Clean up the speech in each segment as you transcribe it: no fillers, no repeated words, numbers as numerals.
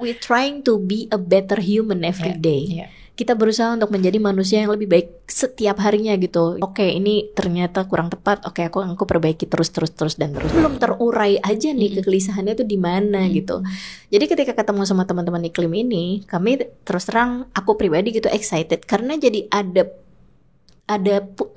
we trying to be a better human every day. Kita berusaha untuk menjadi manusia yang lebih baik setiap harinya gitu. Oke, ini ternyata kurang tepat. Oke, aku perbaiki terus. Belum terurai aja nih kegelisahannya tuh di mana gitu. Jadi ketika ketemu sama teman-teman iklim ini, kami terus terang aku pribadi gitu excited karena jadi ada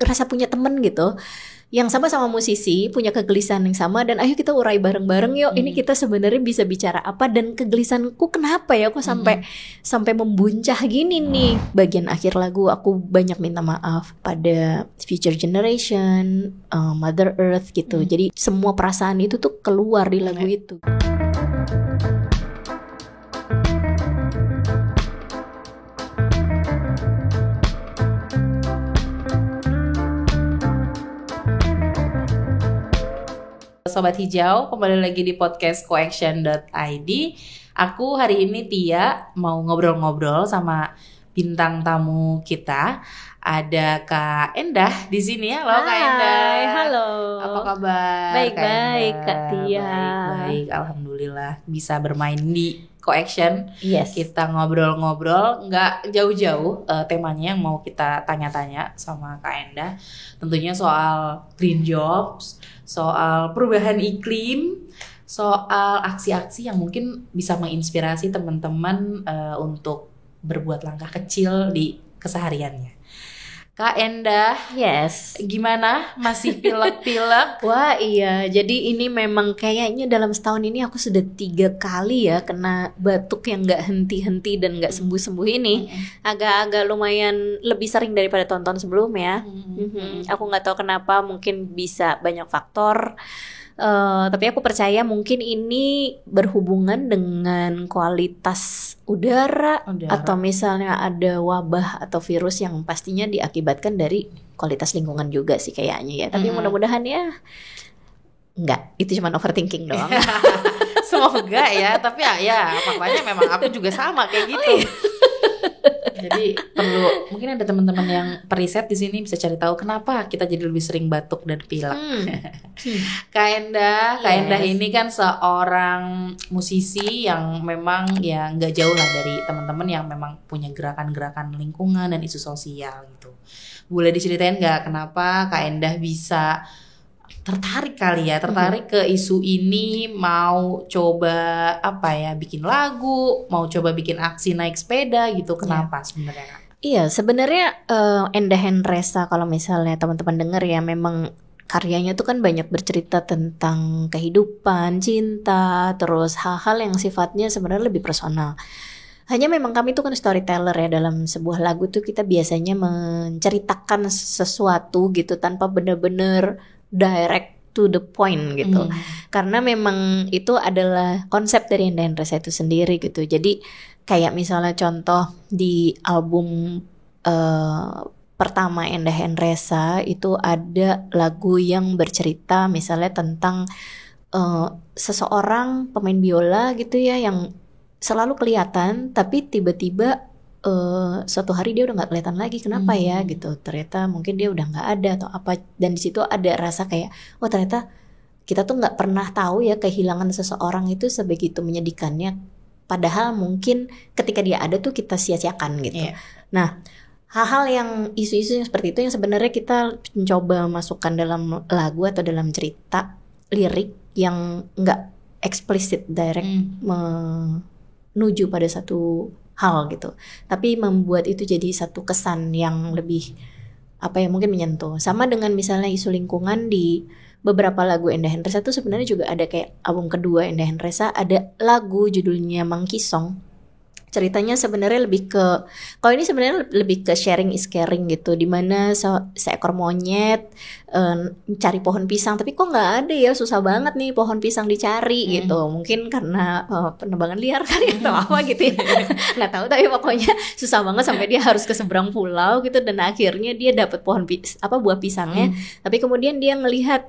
rasa punya teman gitu. Yang sama-sama musisi, punya kegelisahan yang sama, dan ayo kita urai bareng-bareng yuk. Ini kita sebenarnya bisa bicara apa, dan kegelisahanku kenapa ya kok sampai membuncah gini nih. Bagian akhir lagu aku banyak minta maaf pada future generation, Mother Earth gitu. Jadi semua perasaan itu tuh keluar di lagu itu. Sobat Hijau, kembali lagi di podcast coaction.id. Aku hari ini Tia mau ngobrol-ngobrol sama bintang tamu kita. Ada Kak Endah di sini. Halo Kak Endah. Halo. Apa kabar? Baik-baik Kak Tia. Baik, alhamdulillah bisa bermain di Coaction. Yes. Kita ngobrol-ngobrol, nggak jauh-jauh temanya yang mau kita tanya-tanya sama Kak Endah. Tentunya soal green jobs, soal perubahan iklim, soal aksi-aksi yang mungkin bisa menginspirasi teman-teman untuk berbuat langkah kecil di kesehariannya. Kak Endah, yes. Gimana? Masih pilek-pilek? Wah iya, jadi ini memang kayaknya dalam setahun ini aku sudah 3 kali ya kena batuk yang gak henti-henti dan gak sembuh-sembuh ini. Agak-agak lumayan lebih sering daripada tahun-tahun sebelumnya. Aku gak tahu kenapa, mungkin bisa banyak faktor. Tapi aku percaya mungkin ini berhubungan dengan kualitas udara. Atau misalnya ada wabah atau virus yang pastinya diakibatkan dari kualitas lingkungan juga sih kayaknya ya. Tapi mudah-mudahan ya enggak, itu cuma overthinking doang. Semoga ya, tapi ya faktanya memang aku juga sama kayak gitu. Jadi perlu, mungkin ada teman-teman yang periset di sini bisa cari tahu kenapa kita jadi lebih sering batuk dan pilek. Kak Endah ini kan seorang musisi yang memang ya nggak jauh lah dari teman-teman yang memang punya gerakan-gerakan lingkungan dan isu sosial gitu. Boleh diceritain nggak kenapa Kak Endah bisa tertarik ke isu ini, mau coba bikin lagu, mau coba bikin aksi naik sepeda gitu. Kenapa sebenarnya Kak? Iya, sebenarnya Endah Hendresa kalau misalnya teman-teman dengar ya, memang karyanya tuh kan banyak bercerita tentang kehidupan, cinta, terus hal-hal yang sifatnya sebenarnya lebih personal. Hanya memang kami tuh kan storyteller ya, dalam sebuah lagu tuh kita biasanya menceritakan sesuatu gitu tanpa benar-benar direct to the point gitu. Karena memang itu adalah konsep dari Endah Hendresa itu sendiri gitu. Jadi kayak misalnya contoh di album pertama Endah Hendresa itu ada lagu yang bercerita misalnya tentang seseorang pemain biola gitu ya, yang selalu kelihatan tapi tiba-tiba suatu hari dia udah nggak kelihatan lagi. Kenapa ya gitu? Ternyata mungkin dia udah nggak ada atau apa. Dan di situ ada rasa kayak, oh ternyata kita tuh nggak pernah tahu ya kehilangan seseorang itu sebegitu menyedihkannya. Padahal mungkin ketika dia ada tuh kita sia-siakan gitu. Nah, hal-hal yang isu-isu yang seperti itu yang sebenarnya kita mencoba masukkan dalam lagu atau dalam cerita lirik yang nggak eksplisit direct menuju pada satu hal gitu, tapi membuat itu jadi satu kesan yang lebih mungkin menyentuh. Sama dengan misalnya isu lingkungan di beberapa lagu Endah Hendresa tuh sebenarnya juga ada, kayak album kedua Endah Hendresa ada lagu judulnya Monkey Song. Ceritanya sebenarnya lebih ke, kalau ini sebenarnya lebih ke sharing is caring gitu, dimana seekor monyet cari pohon pisang, tapi kok nggak ada ya, susah banget nih pohon pisang dicari gitu. Mungkin karena penebangan liar kali atau apa gitu ya, nggak tahu, tapi pokoknya susah banget sampai dia harus ke seberang pulau gitu, dan akhirnya dia dapat buah pisangnya. Tapi kemudian dia ngelihat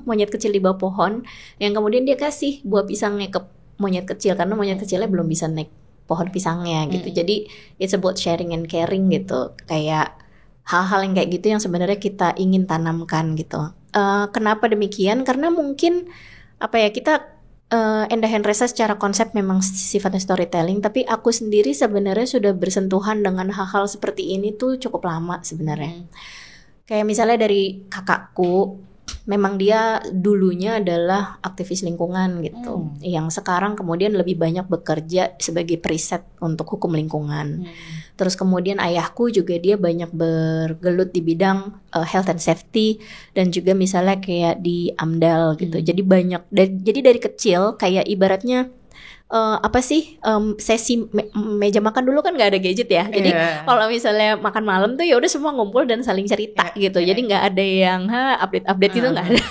monyet kecil di bawah pohon, yang kemudian dia kasih buah pisangnya ke monyet kecil karena monyet kecilnya belum bisa naik pohon pisangnya gitu. Jadi it's about sharing and caring gitu. Kayak hal-hal yang kayak gitu yang sebenarnya kita ingin tanamkan gitu. Kenapa demikian? Karena mungkin kita Enda Henresa secara konsep memang sifatnya storytelling, tapi aku sendiri sebenarnya sudah bersentuhan dengan hal-hal seperti ini tuh cukup lama sebenarnya. Kayak misalnya dari kakakku, memang dia dulunya adalah aktivis lingkungan gitu, yang sekarang kemudian lebih banyak bekerja sebagai periset untuk hukum lingkungan. Terus kemudian ayahku juga dia banyak bergelut di bidang health and safety, dan juga misalnya kayak di AMDAL gitu. Jadi banyak, jadi dari kecil kayak ibaratnya sesi meja makan dulu kan nggak ada gadget ya. Jadi kalau misalnya makan malam tuh ya udah semua ngumpul dan saling cerita gitu. Jadi nggak ada yang update gitu, nggak ada.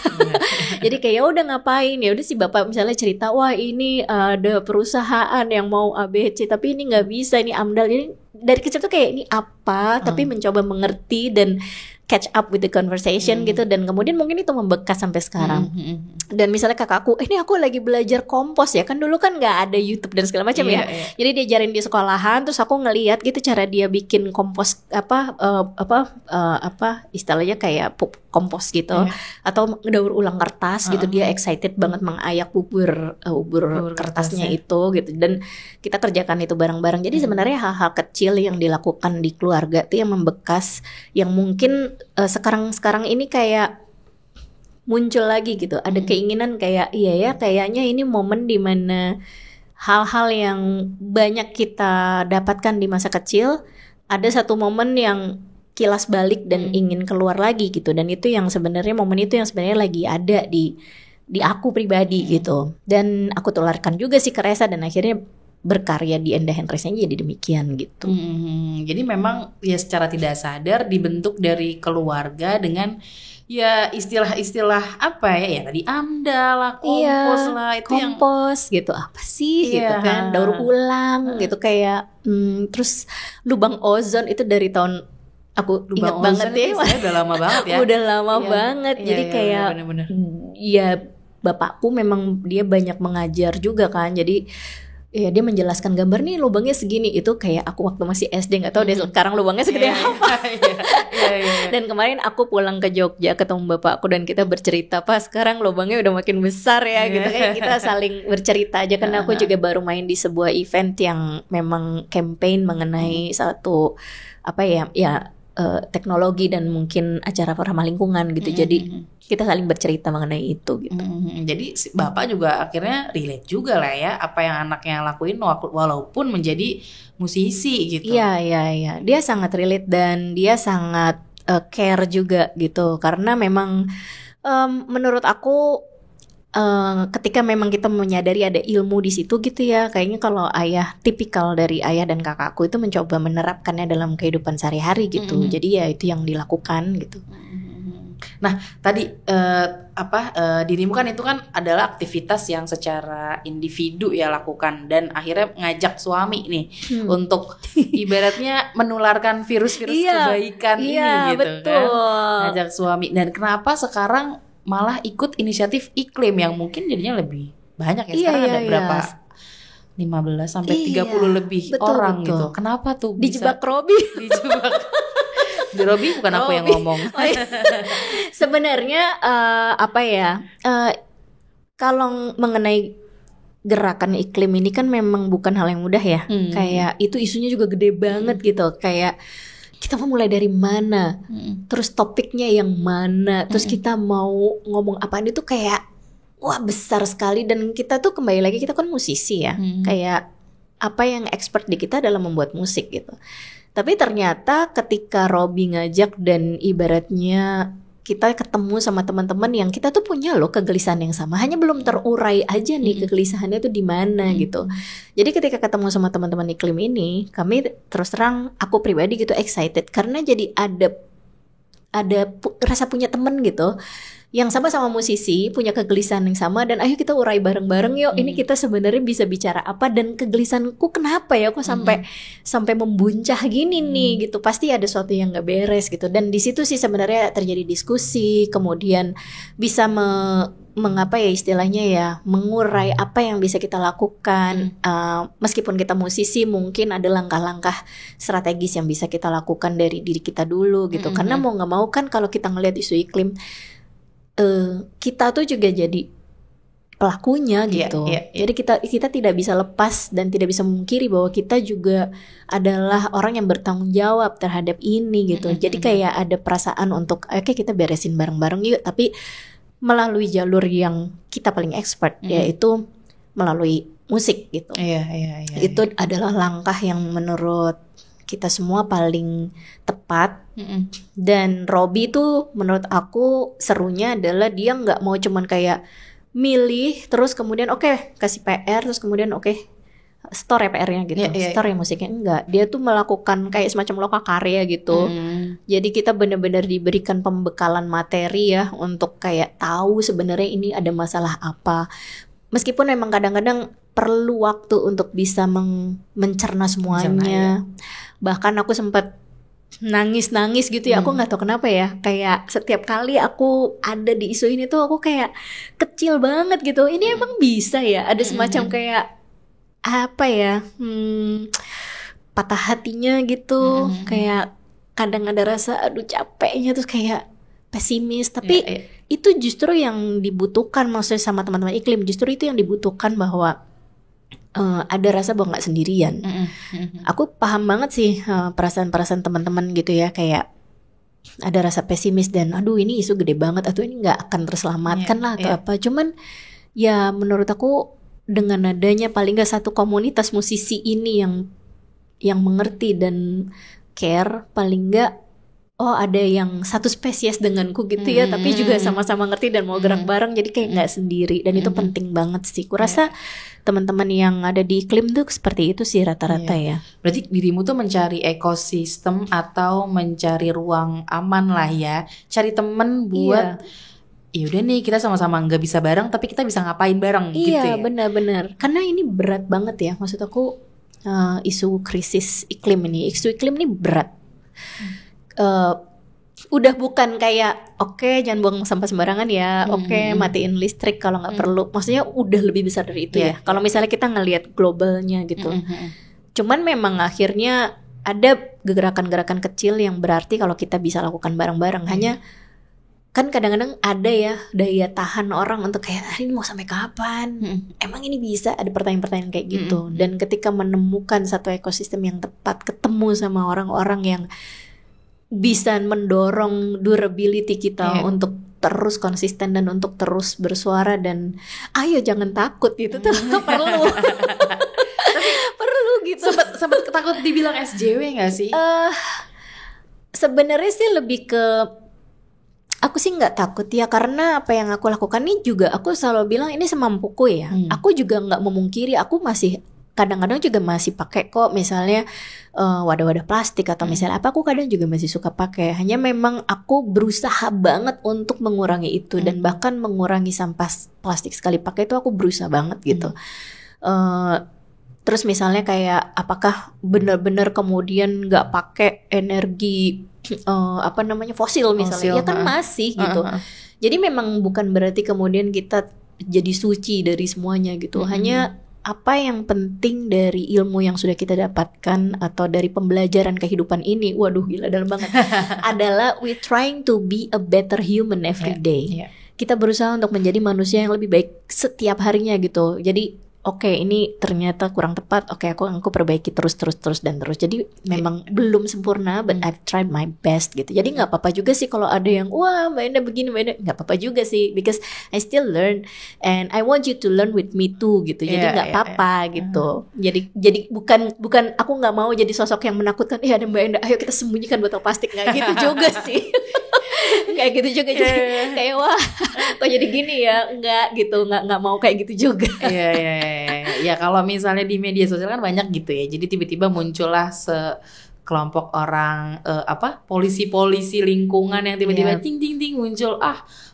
Jadi kayak udah ngapain, ya udah si bapak misalnya cerita, wah ini ada perusahaan yang mau ABC tapi ini nggak bisa, ini AMDAL. Ini dari kecil tuh kayak ini apa, tapi mencoba mengerti dan catch up with the conversation gitu, dan kemudian mungkin itu membekas sampai sekarang. Dan misalnya kakakku, ini aku lagi belajar kompos ya, kan dulu kan nggak ada YouTube dan segala macam ya. Jadi diajarin di sekolahan, terus aku ngeliat gitu cara dia bikin kompos istilahnya kayak kompos gitu, atau ngedaur ulang kertas gitu. Dia excited banget mengayak bubur kertasnya itu gitu, dan kita kerjakan itu bareng-bareng. Jadi sebenarnya hal-hal kecil yang dilakukan di keluarga tuh yang membekas, yang mungkin sekarang ini kayak muncul lagi gitu. Ada keinginan kayak iya ya, kayaknya ini momen dimana hal-hal yang banyak kita dapatkan di masa kecil, ada satu momen yang kilas balik dan ingin keluar lagi gitu. Dan itu yang sebenarnya, momen itu yang sebenarnya lagi ada di aku pribadi gitu. Dan aku tularkan juga sih ke Resa, dan akhirnya berkarya di Enda Henresa jadi demikian gitu. Jadi memang ya secara tidak sadar dibentuk dari keluarga dengan ya istilah-istilah apa ya tadi AMDAL lah, kompos lah, itu kompos yang gitu apa sih gitu kan, daur ulang gitu kayak terus lubang ozon itu dari tahun, aku ingat banget ya, udah lama banget ya. Udah lama banget. Jadi kayak bener-bener. Ya bapakku memang dia banyak mengajar juga kan, jadi ya dia menjelaskan gambar nih lubangnya segini, itu kayak aku waktu masih SD nggak tahu deh sekarang lubangnya segede apa. Dan kemarin aku pulang ke Jogja ketemu bapakku dan kita bercerita, pas sekarang lubangnya udah makin besar ya gitu, kayak kita saling bercerita aja. Karena aku juga baru main di sebuah event yang memang campaign mengenai satu teknologi dan mungkin acara ramah lingkungan gitu. Jadi kita saling bercerita mengenai itu gitu. Jadi bapak juga akhirnya relate juga lah ya apa yang anaknya lakuin walaupun menjadi musisi gitu. Iya. Dia sangat relate dan dia sangat care juga gitu. Karena memang menurut aku ketika memang kita menyadari ada ilmu di situ gitu ya, kayaknya kalau ayah, tipikal dari ayah dan kakakku itu mencoba menerapkannya dalam kehidupan sehari-hari gitu. Jadi ya itu yang dilakukan gitu. Nah tadi dirimu kan itu kan adalah aktivitas yang secara individu ya lakukan, dan akhirnya ngajak suami nih untuk ibaratnya menularkan virus-virus kebaikan ini gitu, betul. Kan ngajak suami. Dan kenapa sekarang malah ikut inisiatif iklim yang mungkin jadinya lebih banyak ya, sekarang ada berapa? 15 sampai 30 lebih orang gitu. Kenapa tuh dijebak Robi? Di Robi bukan aku yang ngomong. Sebenarnya kalau mengenai gerakan iklim ini kan memang bukan hal yang mudah ya. Kayak itu isunya juga gede banget gitu. Kayak kita mau mulai dari mana, terus topiknya yang mana, terus kita mau ngomong apaan, itu kayak wah besar sekali. Dan kita tuh kembali lagi, kita kan musisi ya, kayak apa yang expert di kita dalam membuat musik gitu. Tapi ternyata ketika Robi ngajak dan ibaratnya kita ketemu sama teman-teman yang kita tuh punya loh kegelisahan yang sama, hanya belum terurai aja nih kegelisahannya tuh di mana gitu. Jadi ketika ketemu sama teman-teman iklim ini, kami terus terang, aku pribadi gitu excited karena jadi ada rasa punya teman gitu yang sama-sama musisi, punya kegelisahan yang sama, dan ayo kita urai bareng-bareng yuk. Ini kita sebenarnya bisa bicara apa, dan kegelisahanku kenapa ya kok sampai membuncah gini nih gitu. Pasti ada sesuatu yang nggak beres gitu. Dan di situ sih sebenarnya terjadi diskusi, kemudian bisa mengapa ya istilahnya ya, mengurai apa yang bisa kita lakukan. Meskipun kita musisi, mungkin ada langkah-langkah strategis yang bisa kita lakukan dari diri kita dulu gitu. Karena mau nggak mau kan kalau kita ngelihat isu iklim, kita tuh juga jadi pelakunya gitu. Iya. Jadi kita tidak bisa lepas dan tidak bisa memungkiri bahwa kita juga adalah orang yang bertanggung jawab terhadap ini gitu. Jadi kayak ada perasaan untuk oke kita beresin bareng-bareng yuk, tapi melalui jalur yang kita paling expert, yaitu melalui musik gitu. Iya. Itu adalah langkah yang menurut kita semua paling tepat. Dan Robby tuh menurut aku serunya adalah dia nggak mau cuman kayak milih terus kemudian oke, kasih PR terus kemudian oke, store ya PR-nya gitu, store ya musiknya, enggak. Dia tuh melakukan kayak semacam lokakarya gitu. Jadi kita benar-benar diberikan pembekalan materi ya untuk kayak tahu sebenarnya ini ada masalah apa. Meskipun memang kadang-kadang perlu waktu untuk bisa mencerna semuanya. Bahkan aku sempat nangis gitu ya. Aku nggak tahu kenapa ya, kayak setiap kali aku ada di isu ini tuh aku kayak kecil banget gitu. Ini emang bisa ya ada semacam kayak apa ya, patah hatinya gitu. Kayak kadang ada rasa aduh capeknya, terus kayak pesimis. Tapi itu justru yang dibutuhkan, maksudnya sama teman-teman Iklim, justru itu yang dibutuhkan, bahwa ada rasa bahwa nggak sendirian. Aku paham banget sih perasaan-perasaan teman-teman gitu ya, kayak ada rasa pesimis dan aduh ini isu gede banget, atau ini nggak akan terselamatkan lah atau apa. Cuman ya menurut aku dengan adanya paling nggak satu komunitas musisi ini yang mengerti dan care, paling nggak ada yang satu spesies denganku gitu ya, tapi juga sama-sama ngerti dan mau gerak bareng, jadi kayak nggak sendiri. Dan itu penting banget sih. Kurasa teman-teman yang ada di Iklim tuh seperti itu sih rata-rata ya. Berarti dirimu tuh mencari ekosistem atau mencari ruang aman lah ya, cari temen buat yaudah nih kita sama-sama nggak bisa bareng tapi kita bisa ngapain bareng gitu ya. Iya benar-benar, karena ini berat banget ya, maksud aku isu krisis iklim ini, ini berat. Udah bukan kayak oke, jangan buang sampah sembarangan ya, oke, matiin listrik kalau nggak perlu. Maksudnya udah lebih besar dari itu ya. Kalau misalnya kita ngelihat globalnya gitu. Cuman memang akhirnya ada gerakan-gerakan kecil yang berarti kalau kita bisa lakukan bareng-bareng. Hanya kan kadang-kadang ada ya daya tahan orang untuk kayak ini mau sampai kapan? Emang ini bisa? Ada pertanyaan-pertanyaan kayak gitu. Dan ketika menemukan satu ekosistem yang tepat, ketemu sama orang-orang yang bisa mendorong durability kita untuk terus konsisten dan untuk terus bersuara, dan ayo jangan takut gitu tuh perlu. Perlu gitu. Sempet takut dibilang SJW nggak sih? Sebenarnya sih lebih ke aku sih nggak takut ya, karena apa yang aku lakukan ini juga aku selalu bilang ini semampuku ya. Aku juga nggak memungkiri, aku masih kadang-kadang juga masih pakai kok misalnya wadah-wadah plastik atau misalnya apa, aku kadang juga masih suka pakai. Hanya memang aku berusaha banget untuk mengurangi itu, dan bahkan mengurangi sampah plastik sekali pakai itu aku berusaha banget gitu. Terus misalnya kayak apakah benar-benar kemudian nggak pakai energi fosil misalnya, ya kan masih gitu. Jadi memang bukan berarti kemudian kita jadi suci dari semuanya gitu. Hanya apa yang penting dari ilmu yang sudah kita dapatkan atau dari pembelajaran kehidupan ini, waduh gila dalam banget, adalah we trying to be a better human every day. Kita berusaha untuk menjadi manusia yang lebih baik setiap harinya gitu. Jadi oke, ini ternyata kurang tepat, oke aku perbaiki terus. Jadi memang belum sempurna, but I've tried my best gitu. Jadi nggak apa-apa juga sih kalau ada yang wah Mbak Enda begini, Mbak Enda, nggak apa-apa juga sih, because I still learn and I want you to learn with me too gitu. Jadi nggak apa-apa gitu. Jadi bukan aku nggak mau jadi sosok yang menakutkan. Ada Mbak Enda, ayo kita sembunyikan botol plastik, nggak gitu juga sih. Kayak gitu juga, jadi kayak wah kok jadi gini ya, enggak gitu, nggak mau kayak gitu juga. Ya kalau misalnya di media sosial kan banyak gitu ya, jadi tiba-tiba muncullah sekelompok orang polisi lingkungan yang tiba-tiba ting muncul,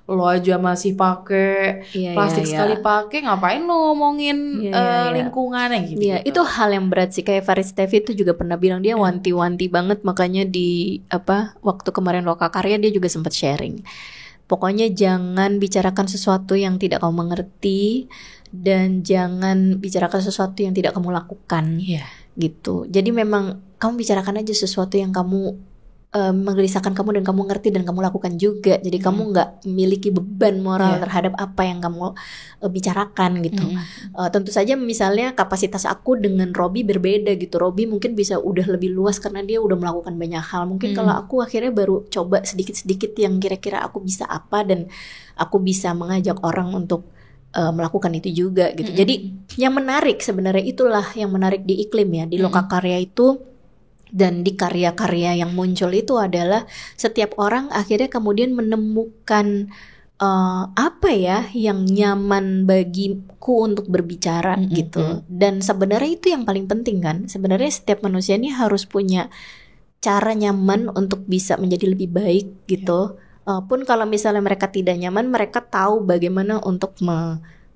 lo aja masih pakai plastik sekali pakai, ngapain lo ngomongin lingkungannya gitu. Itu hal yang berat sih. Kayak Faris Tevi itu juga pernah bilang, dia wanti-wanti banget, makanya di waktu kemarin Lokakarya dia juga sempat sharing. Pokoknya jangan bicarakan sesuatu yang tidak kamu mengerti, dan jangan bicarakan sesuatu yang tidak kamu lakukan gitu. Jadi memang kamu bicarakan aja sesuatu yang kamu menggelisahkan kamu dan kamu ngerti dan kamu lakukan juga. Jadi kamu nggak memiliki beban moral terhadap apa yang kamu bicarakan gitu. Tentu saja misalnya kapasitas aku dengan Robby berbeda gitu. Robby mungkin bisa udah lebih luas karena dia udah melakukan banyak hal. Mungkin kalau aku akhirnya baru coba sedikit-sedikit yang kira-kira aku bisa apa dan aku bisa mengajak orang untuk melakukan itu juga gitu. Jadi yang menarik sebenarnya itulah yang menarik di Iklim ya, di Lokakarya itu. Dan di karya-karya yang muncul itu adalah setiap orang akhirnya kemudian menemukan apa ya yang nyaman bagiku untuk berbicara gitu. Dan sebenarnya itu yang paling penting kan. Sebenarnya setiap manusia ini harus punya cara nyaman untuk bisa menjadi lebih baik gitu. Pun kalau misalnya mereka tidak nyaman, mereka tahu bagaimana untuk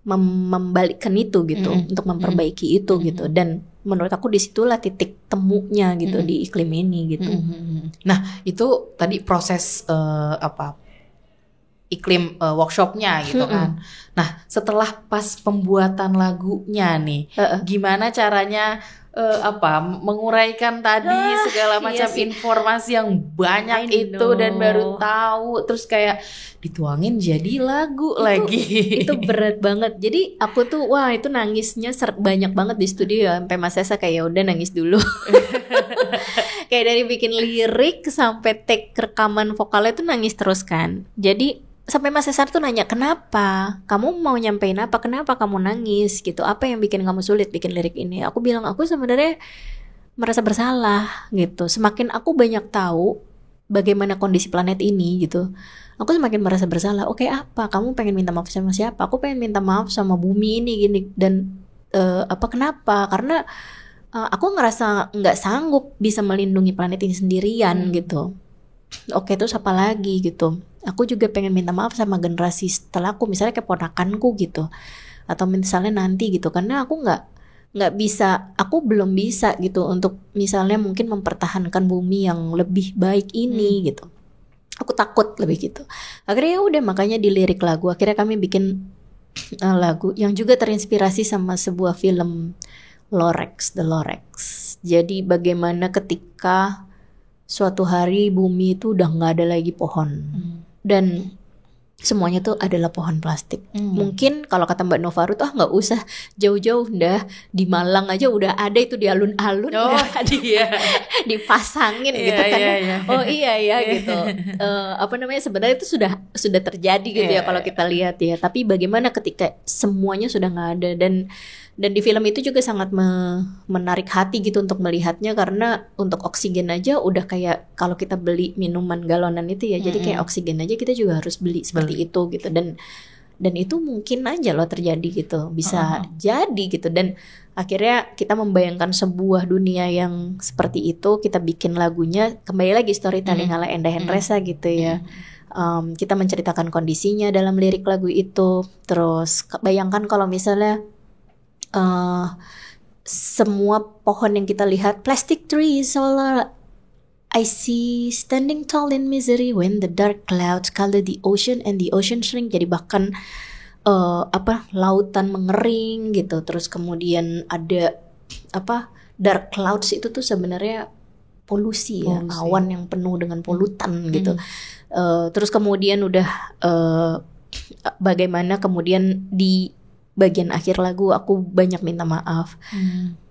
membalikkan itu gitu, untuk memperbaiki itu gitu. Dan menurut aku disitulah titik temunya gitu di Iklim ini gitu. Nah itu tadi proses Iklim workshopnya gitu kan. Nah setelah pas pembuatan lagunya nih, gimana caranya menguraikan tadi segala macam informasi yang banyak itu dan baru tahu, terus kayak dituangin jadi lagu lagi. Itu berat banget. Jadi aku tuh itu nangisnya banyak banget di studio ya, sampai Mas Esa kayak udah nangis dulu. Kayak dari bikin lirik sampai take rekaman vokalnya tuh nangis terus kan. Jadi sampai Mas Cesar tuh nanya, kenapa? Kamu mau nyampein apa? Kenapa kamu nangis gitu? Apa yang bikin kamu sulit bikin lirik ini? Aku bilang, aku sebenarnya merasa bersalah gitu. Semakin aku banyak tahu bagaimana kondisi planet ini gitu, aku semakin merasa bersalah. Oke, apa? Kamu pengen minta maaf sama siapa? Aku pengen minta maaf sama bumi ini gini. Dan kenapa? Karena aku ngerasa nggak sanggup bisa melindungi planet ini sendirian gitu. Oke, terus apa lagi gitu? Aku juga pengen minta maaf sama generasi setelah aku, misalnya kayak ponakanku gitu, atau misalnya nanti gitu, karena aku nggak bisa, aku belum bisa gitu untuk misalnya mungkin mempertahankan bumi yang lebih baik ini gitu. Aku takut lebih gitu. Akhirnya ya udah, makanya di lirik lagu akhirnya kami bikin lagu yang juga terinspirasi sama sebuah film Lorax, The Lorax. Jadi bagaimana ketika suatu hari bumi itu udah nggak ada lagi pohon. Dan semuanya tuh adalah pohon plastik. Mungkin kalau kata Mbak Nova Ruth, nggak usah jauh-jauh, dah di Malang aja udah ada itu, di alun-alun dipasangin gitu kan. Oh iya ya gitu. Sebenarnya itu sudah terjadi gitu ya kalau kita lihat ya. Tapi bagaimana ketika semuanya sudah nggak ada, dan di film itu juga sangat menarik hati gitu untuk melihatnya, karena untuk oksigen aja udah kayak kalau kita beli minuman galonan itu ya, jadi kayak oksigen aja kita juga harus beli seperti itu gitu, dan itu mungkin aja loh terjadi gitu, bisa jadi gitu. Dan akhirnya kita membayangkan sebuah dunia yang seperti itu, kita bikin lagunya, kembali lagi storytelling ala Enda Henresa gitu ya. Kita menceritakan kondisinya dalam lirik lagu itu. Terus bayangkan kalau misalnya semua pohon yang kita lihat, plastic trees all I see standing tall in misery when the dark clouds color the ocean and the ocean shrink. Jadi bahkan lautan mengering gitu. Terus kemudian ada dark clouds itu tuh sebenarnya polusi ya, awan yang penuh dengan polutan gitu. Terus kemudian udah bagaimana kemudian di bagian akhir lagu aku banyak minta maaf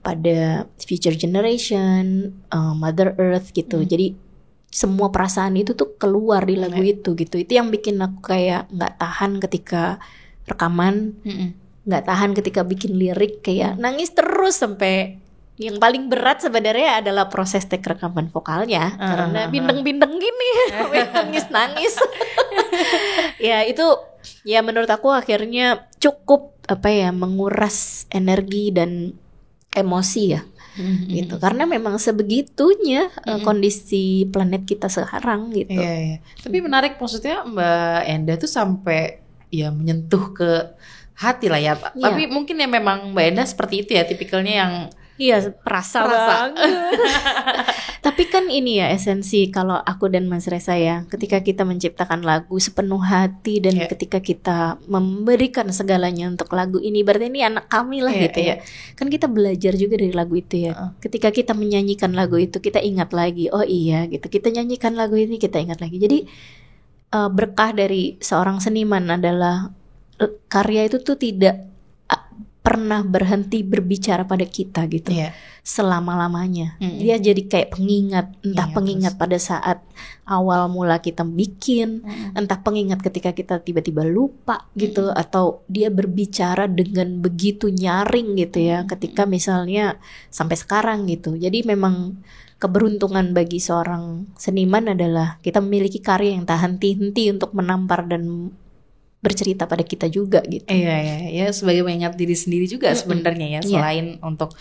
pada future generation, Mother Earth gitu. Jadi semua perasaan itu tuh keluar di lagu itu gitu. Itu yang bikin aku kayak nggak tahan ketika rekaman, nggak tahan ketika bikin lirik, kayak nangis terus. Sampai yang paling berat sebenarnya adalah proses take rekaman vokalnya, karena bindeng-bindeng gini, nangis-nangis. Ya itu ya menurut aku akhirnya cukup menguras energi dan emosi ya gitu, karena memang sebegitunya kondisi planet kita sekarang gitu. Iya. Tapi menarik, maksudnya Mbak Enda tuh sampai ya menyentuh ke hati lah ya. Tapi mungkin ya memang Mbak Enda seperti itu ya, tipikalnya yang Iya, perasa banget. Tapi kan ini ya esensi kalau aku dan Mas Reza ya, ketika kita menciptakan lagu sepenuh hati dan ketika kita memberikan segalanya untuk lagu ini, berarti ini anak kami lah gitu ya. Kan kita belajar juga dari lagu itu ya. Ketika kita menyanyikan lagu itu, kita ingat lagi, oh iya gitu. Kita nyanyikan lagu ini, kita ingat lagi. Jadi berkah dari seorang seniman adalah karya itu tuh tidak pernah berhenti berbicara pada kita gitu selama-lamanya. Dia jadi kayak pengingat, entah pengingat pada saat awal mula kita bikin, entah pengingat ketika kita tiba-tiba lupa gitu, atau dia berbicara dengan begitu nyaring gitu ya, ketika misalnya sampai sekarang gitu. Jadi memang keberuntungan bagi seorang seniman adalah kita memiliki karya yang tak henti-henti untuk menampar dan bercerita pada kita juga gitu. Iya, sebagai mengingat diri sendiri juga sebenarnya ya, selain untuk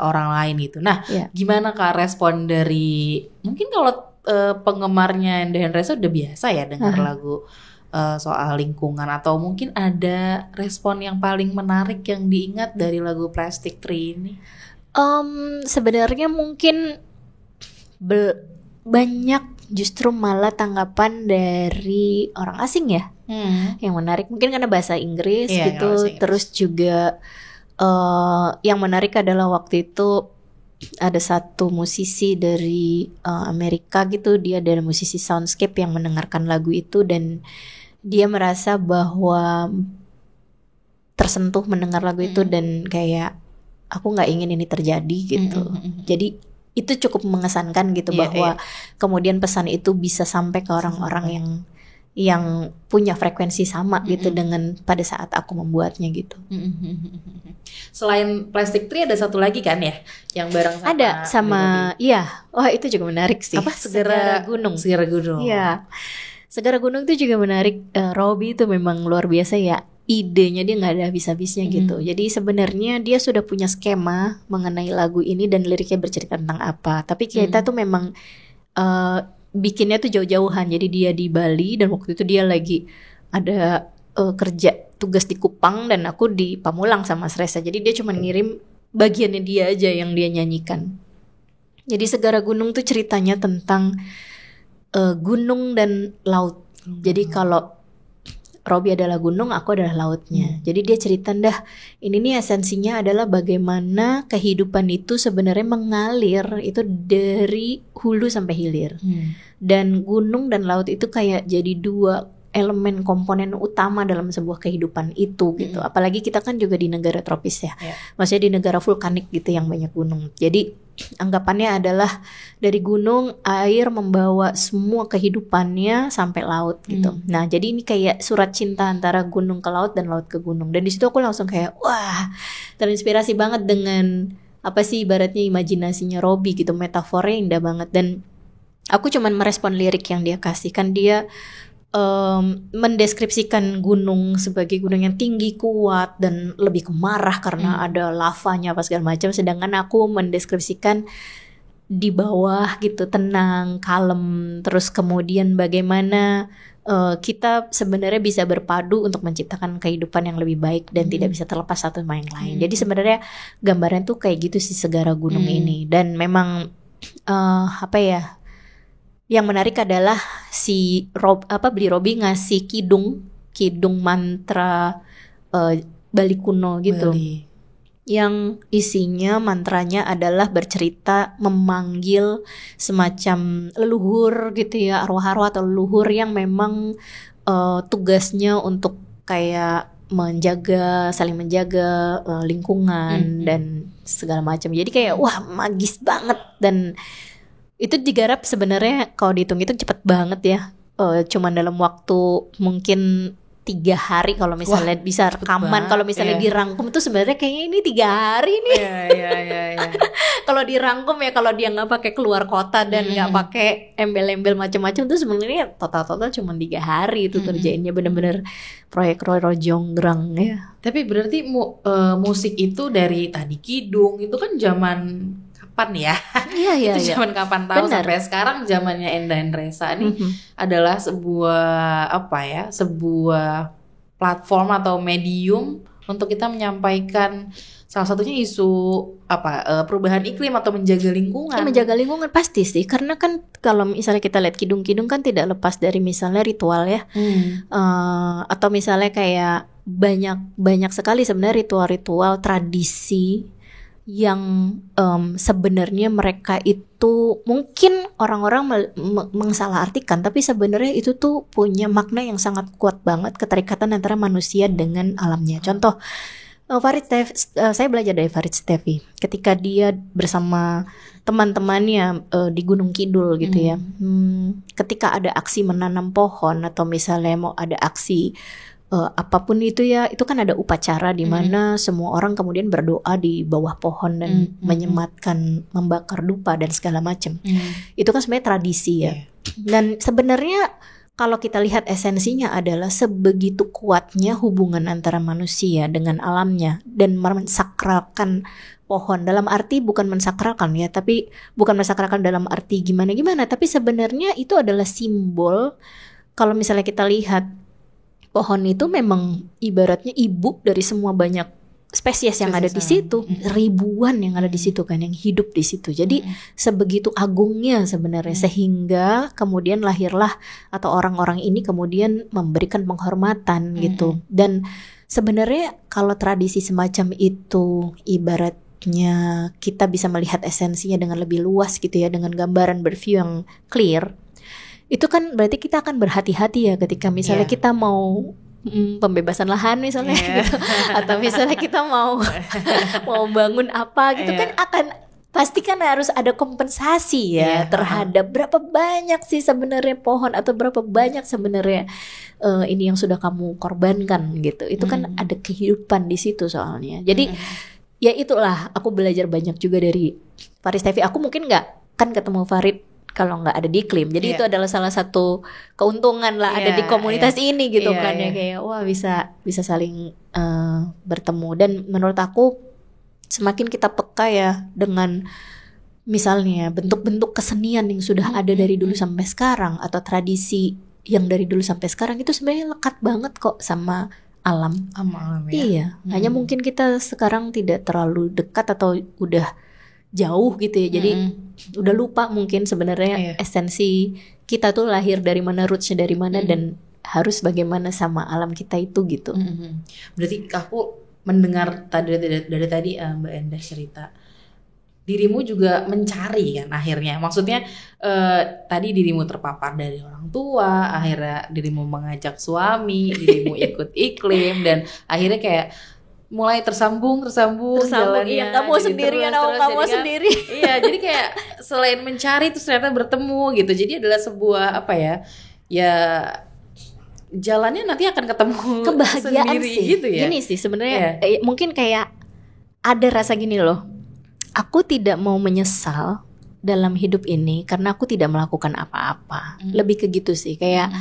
orang lain gitu. Nah, gimana Kak respon dari mungkin kalau penggemarnya Enda Hendresa udah biasa ya dengar lagu soal lingkungan, atau mungkin ada respon yang paling menarik yang diingat dari lagu Plastic Tree ini? Sebenarnya mungkin banyak justru malah tanggapan dari orang asing ya, yang menarik mungkin karena bahasa Inggris gitu. Bahasa Inggris. Terus juga yang menarik adalah waktu itu ada satu musisi dari Amerika gitu, dia adalah musisi soundscape yang mendengarkan lagu itu dan dia merasa bahwa tersentuh mendengar lagu itu dan kayak aku nggak ingin ini terjadi gitu. Jadi itu cukup mengesankan gitu bahwa kemudian pesan itu bisa sampai ke orang-orang yang punya frekuensi sama gitu dengan pada saat aku membuatnya gitu. Selain Plastic Tree ada satu lagi kan ya yang bareng sama ada sama itu juga menarik sih. Apa? Segara Gunung. Iya. Segara Gunung itu juga menarik. Robby itu memang luar biasa ya. Idenya dia nggak ada habis-habisnya gitu. Jadi sebenarnya dia sudah punya skema mengenai lagu ini dan liriknya bercerita tentang apa. Tapi kita tuh memang bikinnya tuh jauh-jauhan. Jadi dia di Bali dan waktu itu dia lagi ada kerja tugas di Kupang dan aku di Pamulang sama Mas Reza. Jadi dia cuma ngirim bagiannya dia aja yang dia nyanyikan. Jadi Segara Gunung tuh ceritanya tentang gunung dan laut. Jadi kalau Robby adalah gunung, aku adalah lautnya. Jadi dia cerita ini nih esensinya adalah bagaimana kehidupan itu sebenarnya mengalir itu dari hulu sampai hilir. Dan gunung dan laut itu kayak jadi dua elemen komponen utama dalam sebuah kehidupan itu gitu. Apalagi kita kan juga di negara tropis ya. Maksudnya di negara vulkanik gitu yang banyak gunung. Jadi anggapannya adalah dari gunung air membawa semua kehidupannya sampai laut gitu. Nah, jadi ini kayak surat cinta antara gunung ke laut dan laut ke gunung. Dan di situ aku langsung kayak wah, terinspirasi banget dengan apa sih ibaratnya imajinasinya Robby gitu, metafornya indah banget. Dan aku cuman merespon lirik yang dia kasih. Kan dia mendeskripsikan gunung sebagai gunung yang tinggi, kuat dan lebih kemarah karena ada lavanya apa segala macam, sedangkan aku mendeskripsikan di bawah gitu, tenang, kalem, terus kemudian bagaimana kita sebenarnya bisa berpadu untuk menciptakan kehidupan yang lebih baik dan tidak bisa terlepas satu sama yang lain. Jadi sebenarnya gambaran tuh kayak gitu sih Segara Gunung ini. Dan memang yang menarik adalah si Robby ngasih kidung mantra Bali kuno gitu. Yang isinya mantranya adalah bercerita memanggil semacam leluhur gitu ya, arwah-arwah atau leluhur yang memang tugasnya untuk kayak saling menjaga lingkungan dan segala macam. Jadi kayak wah magis banget. Dan itu digarap sebenarnya kalau dihitung-hitung cepet banget ya. Cuman dalam waktu mungkin 3 hari kalau misalnya bisa rekaman. Kalau misalnya dirangkum itu sebenarnya kayaknya ini 3 hari nih. Kalau dirangkum ya, kalau dia nggak pakai keluar kota dan nggak pakai embel-embel macam-macam tuh sebenarnya total cuma 3 hari itu kerjainnya. Bener-bener proyek Roro Jonggrang ya. Tapi berarti musik itu dari tadi kidung itu kan zaman kapan ya? Iya. Itu zaman kapan tahu sampai sekarang zamannya Enda Hendresa ini adalah sebuah sebuah platform atau medium untuk kita menyampaikan Salah satunya isu perubahan iklim atau menjaga lingkungan. Menjaga lingkungan pasti sih, karena kan kalau misalnya kita lihat kidung-kidung kan tidak lepas dari misalnya ritual ya, atau misalnya kayak banyak sekali sebenarnya ritual-ritual tradisi yang sebenarnya mereka itu mungkin orang-orang mengsalahartikan, tapi sebenarnya itu tuh punya makna yang sangat kuat banget, keterikatan antara manusia dengan alamnya. Contoh, saya belajar dari Farid Stefi ketika dia bersama teman-temannya di Gunung Kidul gitu ya. Ketika ada aksi menanam pohon atau misalnya mau ada aksi apapun itu ya, itu kan ada upacara di mana semua orang kemudian berdoa di bawah pohon dan menyematkan, membakar dupa dan segala macam. Itu kan sebenarnya tradisi ya. Dan sebenarnya kalau kita lihat esensinya adalah sebegitu kuatnya hubungan antara manusia dengan alamnya dan mensakralkan pohon, dalam arti bukan mensakralkan ya, tapi bukan mensakralkan dalam arti gimana-gimana, tapi sebenarnya itu adalah simbol. Kalau misalnya kita lihat pohon itu memang ibaratnya ibu dari semua banyak spesies yang ada di situ, ribuan yang ada di situ kan, yang hidup di situ. Jadi sebegitu agungnya sebenarnya, sehingga kemudian lahirlah atau orang-orang ini kemudian memberikan penghormatan gitu. Dan sebenarnya kalau tradisi semacam itu ibaratnya kita bisa melihat esensinya dengan lebih luas gitu ya, dengan gambaran berview yang clear. Itu kan berarti kita akan berhati-hati ya ketika misalnya kita mau pembebasan lahan misalnya gitu, atau misalnya kita mau bangun apa gitu kan, akan pasti kan harus ada kompensasi ya terhadap berapa banyak sih sebenarnya pohon atau berapa banyak sebenarnya ini yang sudah kamu korbankan gitu. Itu kan ada kehidupan di situ soalnya. Jadi ya itulah, aku belajar banyak juga dari Farid Stefi. Aku mungkin nggak kan ketemu Farid kalau nggak ada di iklim. Jadi itu adalah salah satu keuntungan lah ada di komunitas ini gitu kan ya, kayak wah bisa saling bertemu. Dan menurut aku semakin kita peka ya dengan misalnya bentuk-bentuk kesenian yang sudah ada dari dulu sampai sekarang, atau tradisi yang dari dulu sampai sekarang, itu sebenarnya lekat banget kok sama alam. Alam ya. Iya, hanya mungkin kita sekarang tidak terlalu dekat atau udah jauh gitu ya, jadi udah lupa mungkin sebenarnya esensi kita tuh lahir dari mana, rootsnya dari mana, dan harus bagaimana sama alam kita itu gitu. Berarti aku mendengar dari tadi Mbak Endah cerita, dirimu juga mencari kan akhirnya, maksudnya tadi dirimu terpapar dari orang tua, akhirnya dirimu mengajak suami, dirimu ikut iklim, dan akhirnya kayak mulai tersambung jalannya. Iya, nggak mau sendirian, aku nggak mau sendiri. Iya, jadi kayak selain mencari terus ternyata bertemu gitu. Jadi adalah sebuah ya jalannya nanti akan ketemu kebahagiaan sendiri sih. Gitu ya. Gini sih sebenarnya mungkin kayak ada rasa gini loh. Aku tidak mau menyesal dalam hidup ini karena aku tidak melakukan apa-apa. Lebih ke gitu sih, kayak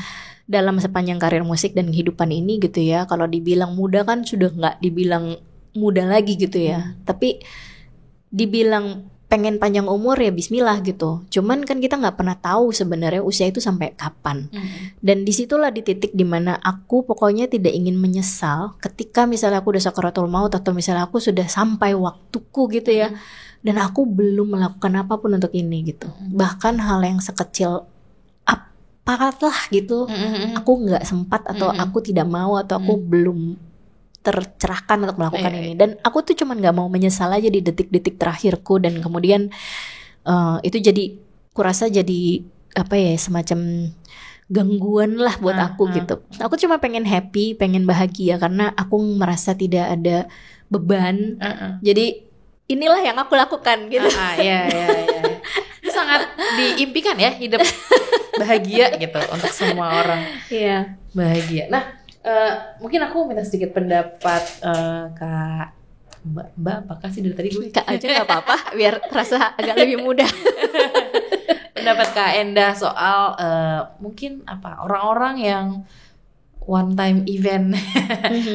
dalam sepanjang karir musik dan kehidupan ini gitu ya, kalau dibilang muda kan sudah nggak dibilang muda lagi gitu ya, tapi dibilang pengen panjang umur ya bismillah gitu. Cuman kan kita nggak pernah tahu sebenarnya usia itu sampai kapan. Dan disitulah di titik dimana aku pokoknya tidak ingin menyesal ketika misalnya aku udah sakaratul maut, atau misalnya aku sudah sampai waktuku gitu ya, dan aku belum melakukan apapun untuk ini gitu. Bahkan hal yang sekecil lah gitu, aku nggak sempat, atau aku tidak mau, atau aku belum tercerahkan untuk melakukan ini. Dan aku tuh cuman nggak mau menyesal aja di detik-detik terakhirku. Dan kemudian itu jadi, kurasa jadi apa ya, semacam gangguan lah buat aku gitu. Aku cuma pengen happy, pengen bahagia, karena aku merasa tidak ada beban. Jadi inilah yang aku lakukan gitu. Iya. Itu sangat diimpikan ya, hidup bahagia gitu untuk semua orang. Iya, bahagia. Nah, mungkin aku minta sedikit pendapat Kak Mbak, apakah sih dari tadi gue? Kak aja nggak apa-apa, biar terasa agak lebih mudah. Pendapat Kak Endah soal mungkin orang-orang yang one time event.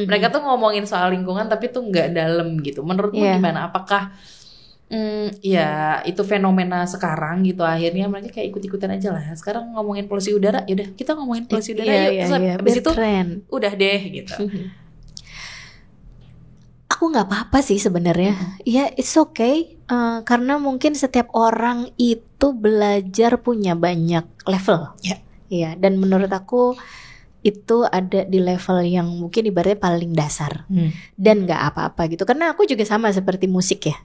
Mereka tuh ngomongin soal lingkungan tapi tuh nggak dalam gitu. Menurutmu gimana? Apakah ya itu fenomena sekarang gitu, akhirnya mereka kayak ikut-ikutan aja lah. Sekarang ngomongin polusi udara, yaudah kita ngomongin polusi udara yuk. Terus habis itu udah deh gitu. Aku nggak apa-apa sih sebenarnya. Ya, it's okay. Karena mungkin setiap orang itu belajar punya banyak level. Ya. Iya, dan menurut aku itu ada di level yang mungkin ibaratnya paling dasar. Dan nggak apa-apa gitu. Karena aku juga sama seperti musik ya.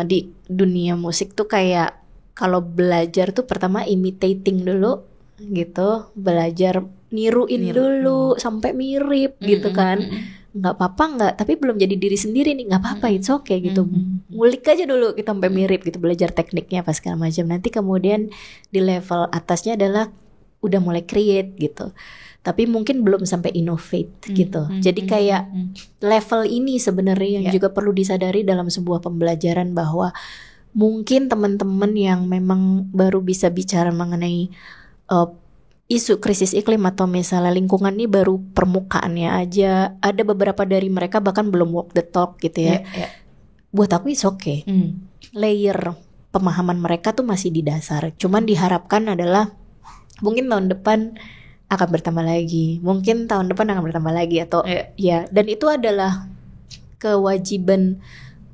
Di dunia musik tuh kayak kalau belajar tuh pertama imitating dulu gitu, belajar niruin dulu sampai mirip gitu kan. Nggak apa-apa nggak, tapi belum jadi diri sendiri nih, nggak apa-apa, it's okay gitu. Ngulik aja dulu kita sampai mirip gitu, belajar tekniknya apa segala macam. Nanti kemudian di level atasnya adalah udah mulai create gitu, tapi mungkin belum sampai innovate gitu. Jadi kayak level ini sebenarnya yang juga perlu disadari dalam sebuah pembelajaran, bahwa mungkin teman-teman yang memang baru bisa bicara mengenai isu krisis iklim atau misalnya lingkungan ini baru permukaannya aja. Ada beberapa dari mereka bahkan belum walk the talk gitu ya. Buat aku it's okay. Layer pemahaman mereka tuh masih di dasar. Cuman diharapkan adalah mungkin tahun depan akan bertambah lagi. Mungkin tahun depan akan bertambah lagi atau ya. Dan itu adalah kewajiban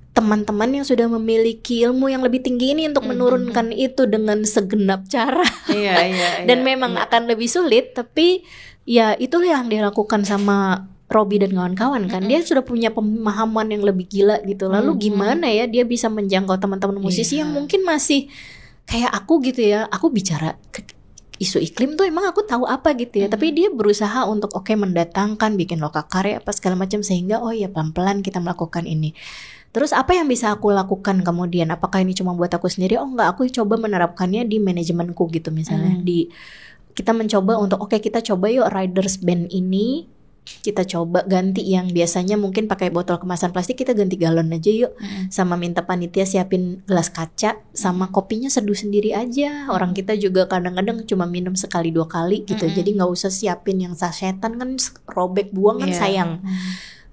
teman-teman yang sudah memiliki ilmu yang lebih tinggi ini untuk menurunkan itu dengan segenap cara. Dan memang akan lebih sulit, tapi ya itulah yang dilakukan sama Robby dan kawan-kawan kan. Dia sudah punya pemahaman yang lebih gila gitu. Lalu gimana ya dia bisa menjangkau teman-teman musisi yang mungkin masih kayak aku gitu ya. Aku bicara isu iklim tuh emang aku tahu apa gitu ya. Tapi dia berusaha untuk mendatangkan, bikin lokakarya apa segala macam, sehingga oh ya pelan-pelan kita melakukan ini. Terus apa yang bisa aku lakukan kemudian? Apakah ini cuma buat aku sendiri? Oh enggak, aku coba menerapkannya di manajemenku gitu misalnya. Kita mencoba untuk kita coba yuk riders band ini, kita coba ganti yang biasanya mungkin pakai botol kemasan plastik, kita ganti galon aja yuk. Sama minta panitia siapin gelas kaca, sama kopinya seduh sendiri aja. Orang kita juga kadang-kadang cuma minum sekali 2 kali gitu. Jadi nggak usah siapin yang sasetan kan, robek buang kan sayang.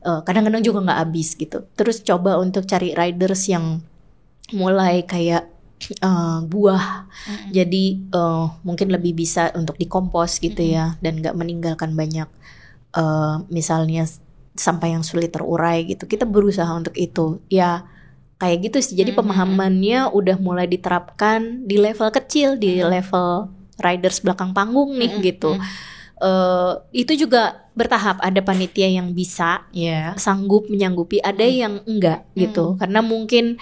Kadang-kadang juga nggak habis gitu. Terus coba untuk cari riders yang mulai kayak buah, jadi mungkin lebih bisa untuk dikompos gitu ya, dan nggak meninggalkan banyak misalnya sampah yang sulit terurai gitu. Kita berusaha untuk itu ya, kayak gitu sih. Jadi pemahamannya udah mulai diterapkan di level kecil, di level riders belakang panggung nih gitu. Itu juga bertahap. Ada panitia yang bisa sanggup menyanggupi, ada yang enggak gitu. Karena mungkin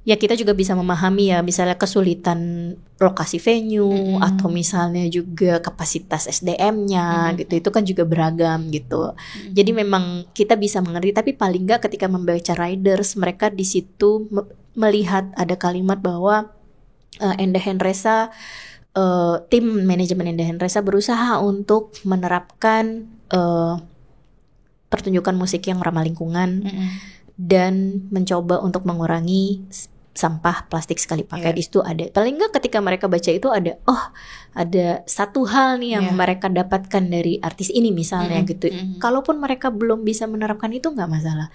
ya kita juga bisa memahami ya, misalnya kesulitan lokasi venue atau misalnya juga kapasitas SDM-nya gitu. Itu kan juga beragam gitu. Jadi memang kita bisa mengerti, tapi paling enggak ketika membaca riders, mereka di situ melihat ada kalimat bahwa Enda Henresa, tim manajemen Enda Henresa berusaha untuk menerapkan pertunjukan musik yang ramah lingkungan dan mencoba untuk mengurangi sampah plastik sekali pakai. Di situ ada, paling enggak ketika mereka baca itu ada ada satu hal nih yang mereka dapatkan dari artis ini misalnya gitu. Kalaupun mereka belum bisa menerapkan itu nggak masalah.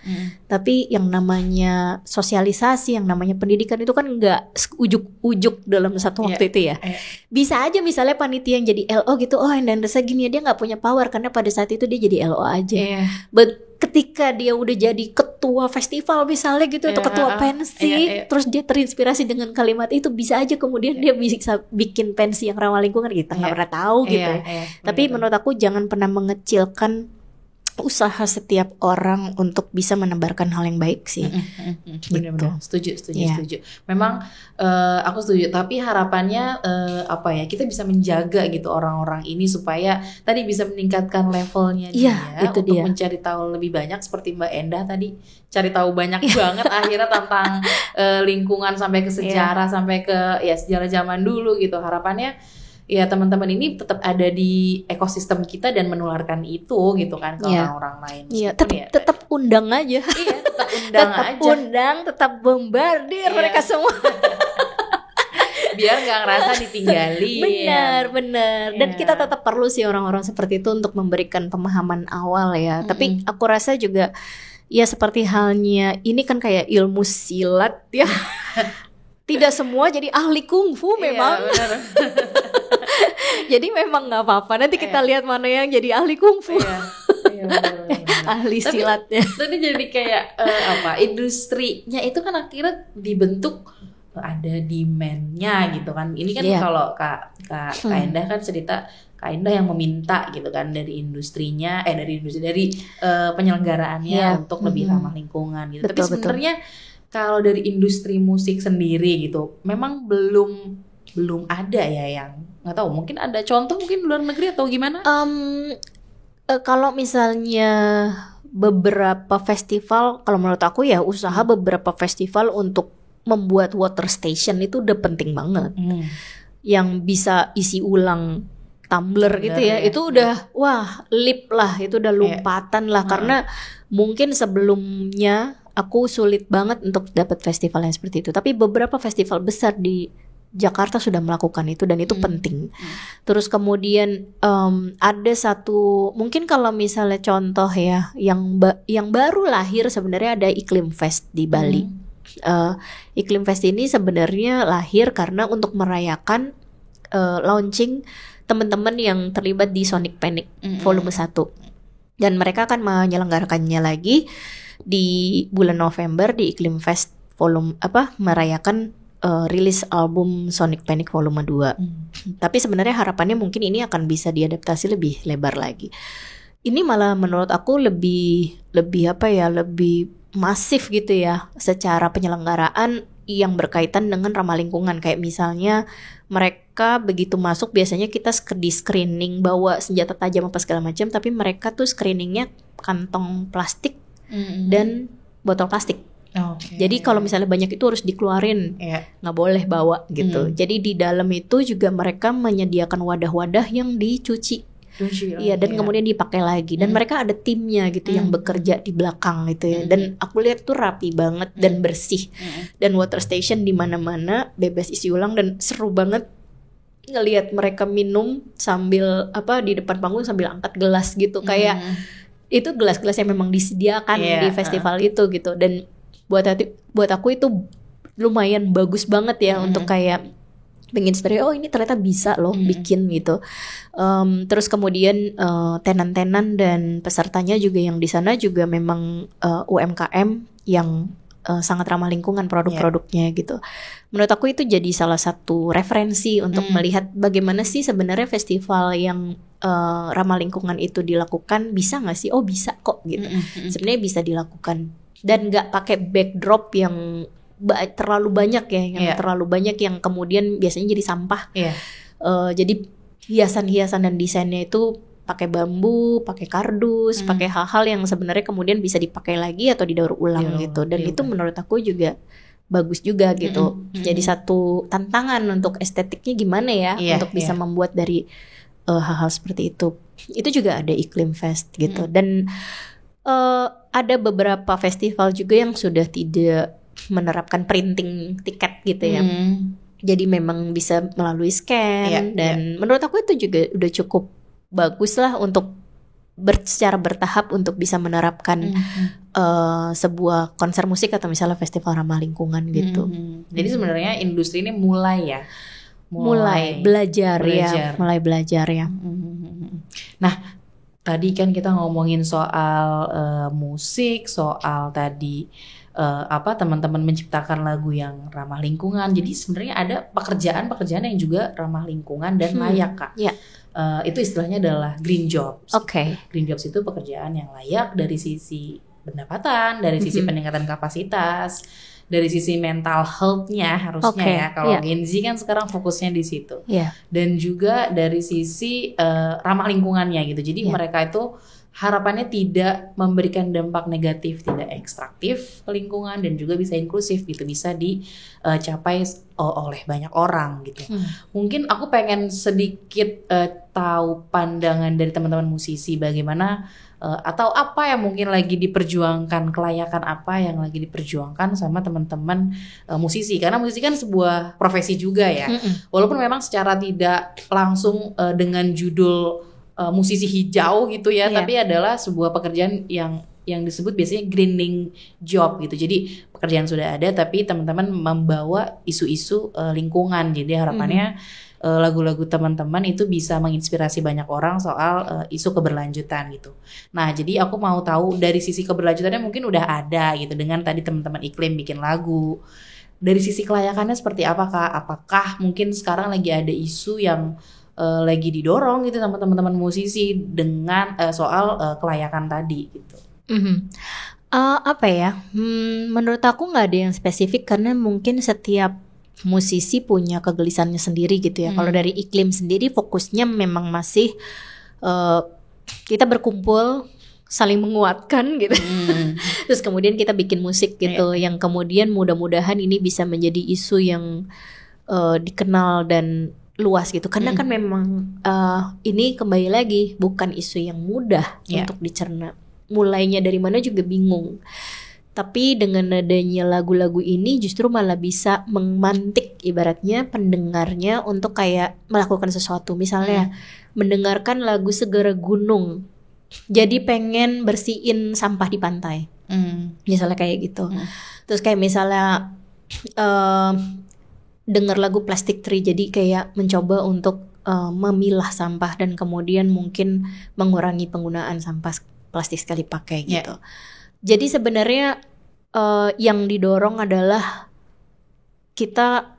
Tapi yang namanya sosialisasi, yang namanya pendidikan itu kan nggak ujuk-ujuk dalam satu waktu itu ya. Bisa aja misalnya panitia yang jadi LO gitu, dan rasa gini ya, dia nggak punya power karena pada saat itu dia jadi LO aja. But ketika dia udah jadi ketua festival misalnya gitu, atau ketua pensi, terus dia terinspirasi dengan kalimat itu, bisa aja kemudian dia bisa bikin pensi yang ramah lingkungan, kita nggak pernah tahu gitu. Tapi menurut aku jangan pernah mengecilkan usaha setiap orang untuk bisa menebarkan hal yang baik sih. Benar-benar setuju. Memang aku setuju. Tapi harapannya kita bisa menjaga gitu orang-orang ini supaya tadi bisa meningkatkan levelnya dia untuk mencari tahu lebih banyak, seperti Mbak Endah tadi cari tahu banyak banget akhirnya tentang lingkungan sampai ke sejarah, sampai ke sejarah zaman dulu gitu. Harapannya ya teman-teman ini tetap ada di ekosistem kita dan menularkan itu gitu kan ke orang-orang lain. Tetap undang aja. Tetap undang, tetap bombardir mereka semua. Biar nggak ngerasa ditinggalin. Benar. Dan kita tetap perlu sih orang-orang seperti itu untuk memberikan pemahaman awal ya. Tapi aku rasa juga ya seperti halnya ini kan kayak ilmu silat ya. Tidak semua jadi ahli kungfu memang. Jadi memang nggak apa-apa. Nanti kita lihat mana yang jadi ahli kungfu. Iya, benar-benar. Ahli silatnya. Tadi jadi kayak industrinya itu kan akhirnya dibentuk ada demand-nya gitu kan. Ini kan kalau Kak Endah kan cerita Kak Endah yang meminta gitu kan dari industrinya dari penyelenggaraannya untuk lebih ramah lingkungan gitu. Tapi sebenarnya kalau dari industri musik sendiri gitu memang belum ada ya yang nggak tahu, mungkin ada contoh mungkin luar negeri atau gimana? Kalau misalnya beberapa festival, kalau menurut aku ya usaha beberapa festival untuk membuat water station itu udah penting banget. Yang bisa isi ulang tumbler gitu ya, itu udah wah leap lah, itu udah lompatan lah. Karena mungkin sebelumnya aku sulit banget untuk dapat festival yang seperti itu. Tapi beberapa festival besar di Jakarta sudah melakukan itu dan itu penting. Terus kemudian ada satu, mungkin kalau misalnya contoh ya yang baru lahir sebenarnya ada Iklim Fest di Bali. Iklim Fest ini sebenarnya lahir karena untuk merayakan launching teman-teman yang terlibat di Sonic Panic volume 1. Dan mereka akan menyelenggarakannya lagi di bulan November di Iklim Fest merayakan rilis album Sonic Panic volume 2. Tapi sebenarnya harapannya mungkin ini akan bisa diadaptasi lebih lebar lagi. Ini malah menurut aku lebih masif gitu ya secara penyelenggaraan yang berkaitan dengan ramah lingkungan. Kayak misalnya mereka begitu masuk biasanya kita di screening bawa senjata tajam apa segala macam, tapi mereka tuh screeningnya kantong plastik dan botol plastik. Jadi kalau misalnya banyak itu harus dikeluarin, nggak boleh bawa gitu. Jadi di dalam itu juga mereka menyediakan wadah-wadah yang dicuci. Iya, dan kemudian dipakai lagi. Dan mereka ada timnya gitu yang bekerja di belakang gitu ya. Dan aku lihat tuh rapi banget dan bersih. Dan water station di mana-mana bebas isi ulang dan seru banget ngelihat mereka minum sambil di depan panggung sambil angkat gelas gitu. Kayak itu gelas-gelas yang memang disediakan di festival itu gitu. Dan buat aku itu lumayan bagus banget ya untuk kayak menginspirasi, ini ternyata bisa loh bikin gitu. Terus kemudian tenan-tenan dan pesertanya juga yang di sana juga memang UMKM yang sangat ramah lingkungan produk-produknya gitu. Menurut aku itu jadi salah satu referensi untuk melihat bagaimana sih sebenarnya festival yang ramah lingkungan itu dilakukan, bisa nggak sih? Oh bisa kok gitu. Sebenarnya bisa dilakukan dan nggak pakai backdrop yang terlalu banyak ya, terlalu banyak yang kemudian biasanya jadi sampah. Jadi hiasan-hiasan dan desainnya itu pakai bambu, pakai kardus, pakai hal-hal yang sebenarnya kemudian bisa dipakai lagi atau didaur ulang gitu. Dan itu menurut aku juga bagus juga gitu. Jadi satu tantangan untuk estetiknya gimana ya untuk bisa membuat dari hal-hal seperti itu. Itu juga ada Iklim Fest gitu. Dan ada beberapa festival juga yang sudah tidak menerapkan printing tiket gitu ya. Jadi memang bisa melalui scan dan menurut aku itu juga udah cukup bagus lah untuk secara bertahap untuk bisa menerapkan sebuah konser musik atau misalnya festival ramah lingkungan gitu. Jadi sebenarnya industri ini mulai belajar ya. Nah, tadi kan kita ngomongin soal musik, soal tadi teman-teman menciptakan lagu yang ramah lingkungan. Jadi sebenarnya ada pekerjaan yang juga ramah lingkungan dan layak, Kak. Itu istilahnya adalah green jobs. Green jobs itu pekerjaan yang layak dari sisi pendapatan, dari sisi peningkatan kapasitas, dari sisi mental health-nya harusnya ya. Kalau Gen Z kan sekarang fokusnya di situ. Dan juga dari sisi ramah lingkungannya gitu. Jadi mereka itu harapannya tidak memberikan dampak negatif, tidak ekstraktif ke lingkungan dan juga bisa inklusif gitu, bisa dicapai oleh banyak orang gitu. Mungkin aku pengen sedikit tahu pandangan dari teman-teman musisi bagaimana atau apa yang mungkin lagi diperjuangkan, kelayakan apa yang lagi diperjuangkan sama teman-teman musisi, karena musisi kan sebuah profesi juga ya. Walaupun memang secara tidak langsung dengan judul musisi hijau gitu ya, tapi adalah sebuah pekerjaan yang yang disebut biasanya greening job gitu. Jadi pekerjaan sudah ada tapi teman-teman membawa isu-isu lingkungan. Jadi harapannya lagu-lagu teman-teman itu bisa menginspirasi banyak orang soal isu keberlanjutan gitu. Nah, jadi aku mau tahu dari sisi keberlanjutannya mungkin udah ada gitu dengan tadi teman-teman Iklim bikin lagu. Dari sisi kelayakannya seperti apa Kak? Apakah mungkin sekarang lagi ada isu yang lagi didorong gitu sama teman-teman musisi dengan soal kelayakan tadi gitu? Apa ya? Menurut aku nggak ada yang spesifik karena mungkin setiap musisi punya kegelisahannya sendiri gitu ya. Kalau dari Iklim sendiri fokusnya memang masih kita berkumpul saling menguatkan gitu. Terus kemudian kita bikin musik gitu yang kemudian mudah-mudahan ini bisa menjadi isu yang dikenal dan luas gitu. Karena kan memang ini kembali lagi bukan isu yang mudah untuk dicerna. Mulainya dari mana juga bingung. Tapi dengan adanya lagu-lagu ini justru malah bisa memantik ibaratnya pendengarnya untuk kayak melakukan sesuatu. Misalnya mendengarkan lagu Segara Gunung, jadi pengen bersihin sampah di pantai. Misalnya kayak gitu. Terus kayak misalnya dengar lagu Plastic Tree, jadi kayak mencoba untuk memilah sampah dan kemudian mungkin mengurangi penggunaan sampah plastik sekali pakai gitu. Jadi sebenarnya yang didorong adalah kita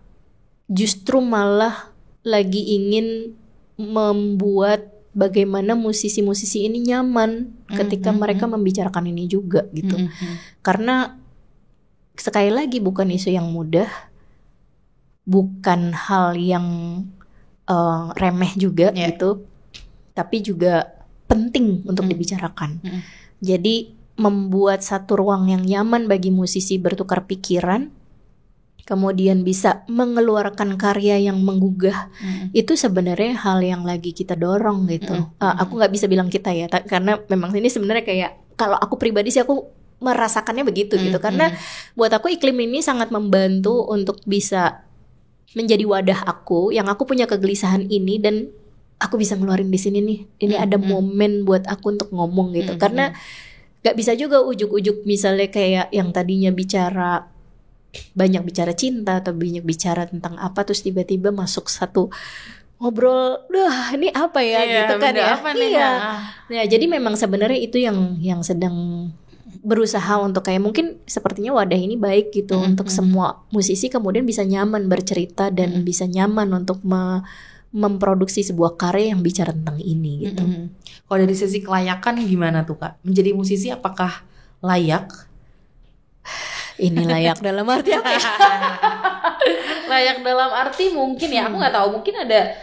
justru malah lagi ingin membuat bagaimana musisi-musisi ini nyaman ketika mereka membicarakan ini juga gitu. Karena sekali lagi bukan isu yang mudah, bukan hal yang remeh juga gitu, tapi juga penting untuk dibicarakan. Jadi membuat satu ruang yang nyaman bagi musisi bertukar pikiran, kemudian bisa mengeluarkan karya yang menggugah, itu sebenarnya hal yang lagi kita dorong gitu. Aku nggak bisa bilang kita ya, karena memang ini sebenarnya kayak kalau aku pribadi sih aku merasakannya begitu gitu. Karena buat aku Iklim ini sangat membantu untuk bisa menjadi wadah aku yang aku punya kegelisahan ini dan aku bisa ngeluarin di sini nih. Ini ada momen buat aku untuk ngomong gitu. Karena gak bisa juga ujuk-ujuk misalnya kayak yang tadinya banyak bicara cinta atau banyak bicara tentang apa terus tiba-tiba masuk satu ngobrol, ini apa ya gitu kan ya. Nah, jadi memang sebenarnya itu yang sedang berusaha untuk kayak mungkin sepertinya wadah ini baik gitu untuk semua musisi kemudian bisa nyaman bercerita dan bisa nyaman untuk memproduksi sebuah karya yang bicara tentang ini gitu. Kalau dari sisi kelayakan gimana tuh Kak? Menjadi musisi apakah layak? Ini layak dalam arti apa? Layak dalam arti mungkin ya, aku nggak tahu, mungkin ada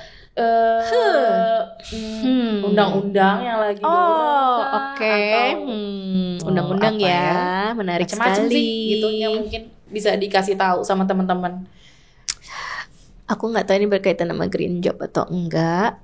undang-undang yang lagi undang-undang ya, menarik macam-macam sekali sih gitu yang mungkin bisa dikasih tahu sama teman-teman. Aku nggak tahu ini berkaitan sama green job atau enggak,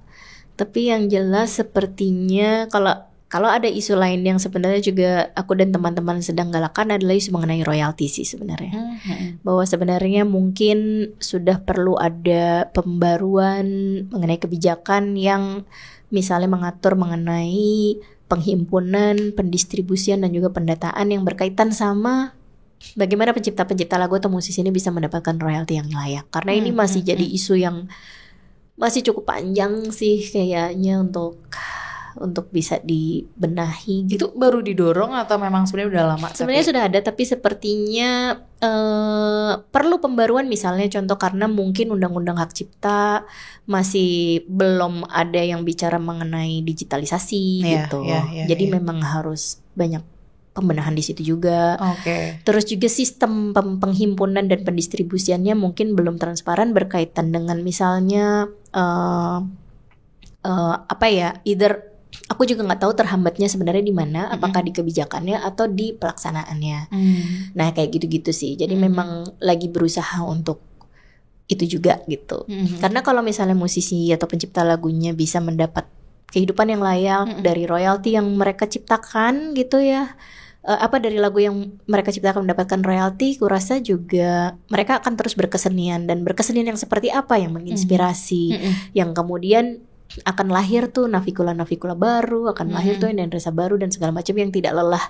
tapi yang jelas sepertinya kalau ada isu lain yang sebenarnya juga aku dan teman-teman sedang galakan adalah isu mengenai royalti sih sebenarnya. Bahwa sebenarnya mungkin sudah perlu ada pembaruan mengenai kebijakan yang misalnya mengatur mengenai penghimpunan, pendistribusian dan juga pendataan yang berkaitan sama bagaimana pencipta-pencipta lagu atau musisi ini bisa mendapatkan royalti yang layak. Karena ini masih jadi isu yang masih cukup panjang sih kayaknya untuk bisa dibenahi gitu. Itu baru didorong atau memang sebenarnya udah lama? Sebenarnya sudah ada tapi sepertinya perlu pembaruan misalnya contoh karena mungkin undang-undang hak cipta masih belum ada yang bicara mengenai digitalisasi gitu. Jadi memang harus banyak pembenahan di situ juga. Terus juga sistem penghimpunan dan pendistribusiannya mungkin belum transparan berkaitan dengan misalnya either aku juga nggak tahu terhambatnya sebenarnya di mana, apakah di kebijakannya atau di pelaksanaannya. Nah kayak gitu-gitu sih. Jadi memang lagi berusaha untuk itu juga gitu. Karena kalau misalnya musisi atau pencipta lagunya bisa mendapat kehidupan yang layak dari royalti yang mereka ciptakan gitu ya. Dari lagu yang mereka ciptakan mendapatkan royalti, kurasa juga mereka akan terus berkesenian dan berkesenian yang seperti apa yang menginspirasi, yang kemudian akan lahir tuh navikula baru, akan lahir tuh Endendresa baru dan segala macam yang tidak lelah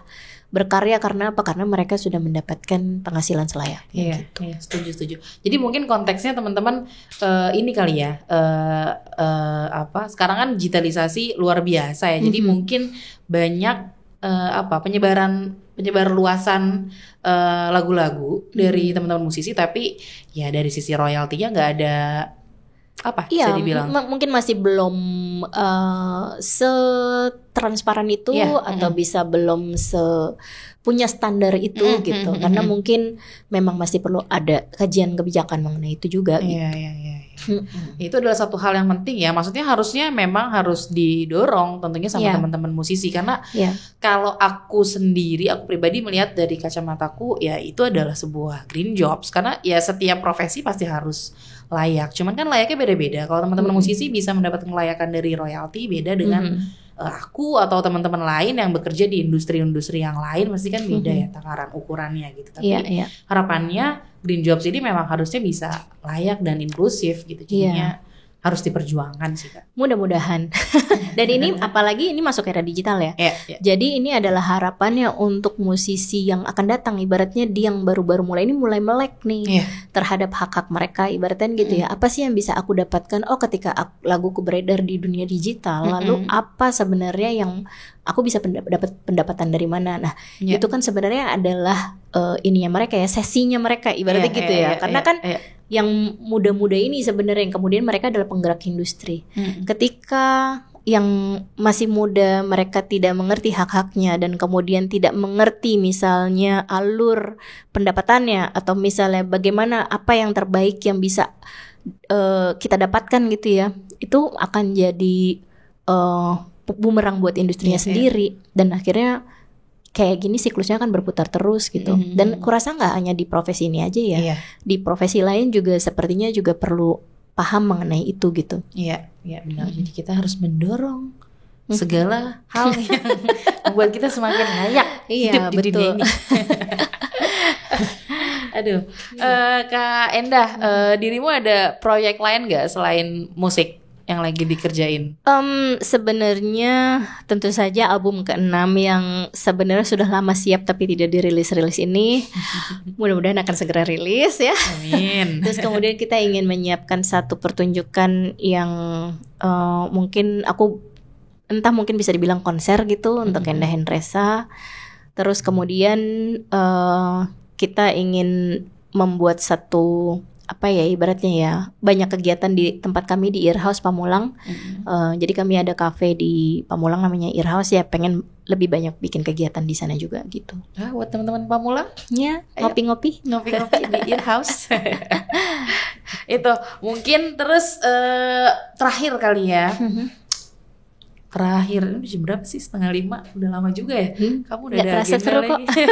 berkarya. Karena apa? Karena mereka sudah mendapatkan penghasilan selayaknya. Iya, gitu. iya, setuju. Jadi mungkin konteksnya teman-teman ini kali ya, sekarang kan digitalisasi luar biasa ya. Jadi mungkin banyak penyebar luasan lagu-lagu dari teman-teman musisi, tapi ya dari sisi royaltinya nggak ada bisa dibilang mungkin masih belum setransparan itu, atau bisa belum punya standar itu gitu. Karena mungkin memang masih perlu ada kajian kebijakan mengenai itu juga. Iya. Itu adalah satu hal yang penting ya. Maksudnya memang harus didorong tentunya sama teman-teman musisi. Karena kalau aku pribadi melihat dari kacamataku, ya itu adalah sebuah green jobs. Karena ya setiap profesi pasti harus layak. Cuman kan layaknya beda-beda. Kalau teman-teman musisi bisa mendapatkan kelayakan dari royalti, beda dengan aku atau teman-teman lain yang bekerja di industri-industri yang lain, pasti kan beda ya takaran ukurannya gitu. Tapi harapannya green jobs ini memang harusnya bisa layak dan inklusif gitu. Jadinya harus diperjuangkan sih Kak. Mudah-mudahan. Dan ini apalagi ini masuk era digital ya. Jadi ini adalah harapannya untuk musisi yang akan datang. Ibaratnya dia yang baru-baru mulai melek nih terhadap hak-hak mereka. Ibaratnya gitu ya. Apa sih yang bisa aku dapatkan? Oh, ketika laguku beredar di dunia digital, lalu apa sebenarnya yang aku bisa dapat pendapatan dari mana? Nah, itu kan sebenarnya adalah ininya mereka ya, sesinya mereka. Ibaratnya gitu ya. Karena kan yang muda-muda ini sebenarnya yang kemudian mereka adalah penggerak industri. Ketika yang masih muda mereka tidak mengerti hak-haknya dan kemudian tidak mengerti misalnya alur pendapatannya, atau misalnya bagaimana apa yang terbaik yang bisa kita dapatkan gitu ya, itu akan jadi bumerang buat industrinya sendiri. Dan akhirnya kayak gini siklusnya kan berputar terus gitu. Dan kurasa nggak hanya di profesi ini aja ya, di profesi lain juga sepertinya juga perlu paham mengenai itu gitu. Iya benar. Jadi kita harus mendorong segala hal yang membuat kita semakin layak hidup di dunia ini. Aduh, Kak Endah, dirimu ada proyek lain nggak selain musik yang lagi dikerjain? Sebenarnya tentu saja album ke-6 yang sebenarnya sudah lama siap tapi tidak dirilis ini mudah-mudahan akan segera rilis ya. Amin. Terus kemudian kita ingin menyiapkan satu pertunjukan yang mungkin mungkin bisa dibilang konser gitu untuk Endendresa. Terus kemudian kita ingin membuat satu ibaratnya ya, banyak kegiatan di tempat kami di Earhouse Pamulang. Jadi kami ada cafe di Pamulang namanya Earhouse ya, pengen lebih banyak bikin kegiatan di sana juga gitu. Buat teman-teman Pamulang? Ya, ngopi-ngopi di Earhouse. Itu mungkin terus terakhir kali ya. Terakhir, ini jam berapa sih? 4:30, udah lama juga ya. Kamu udah ada agenda seru lagi kok.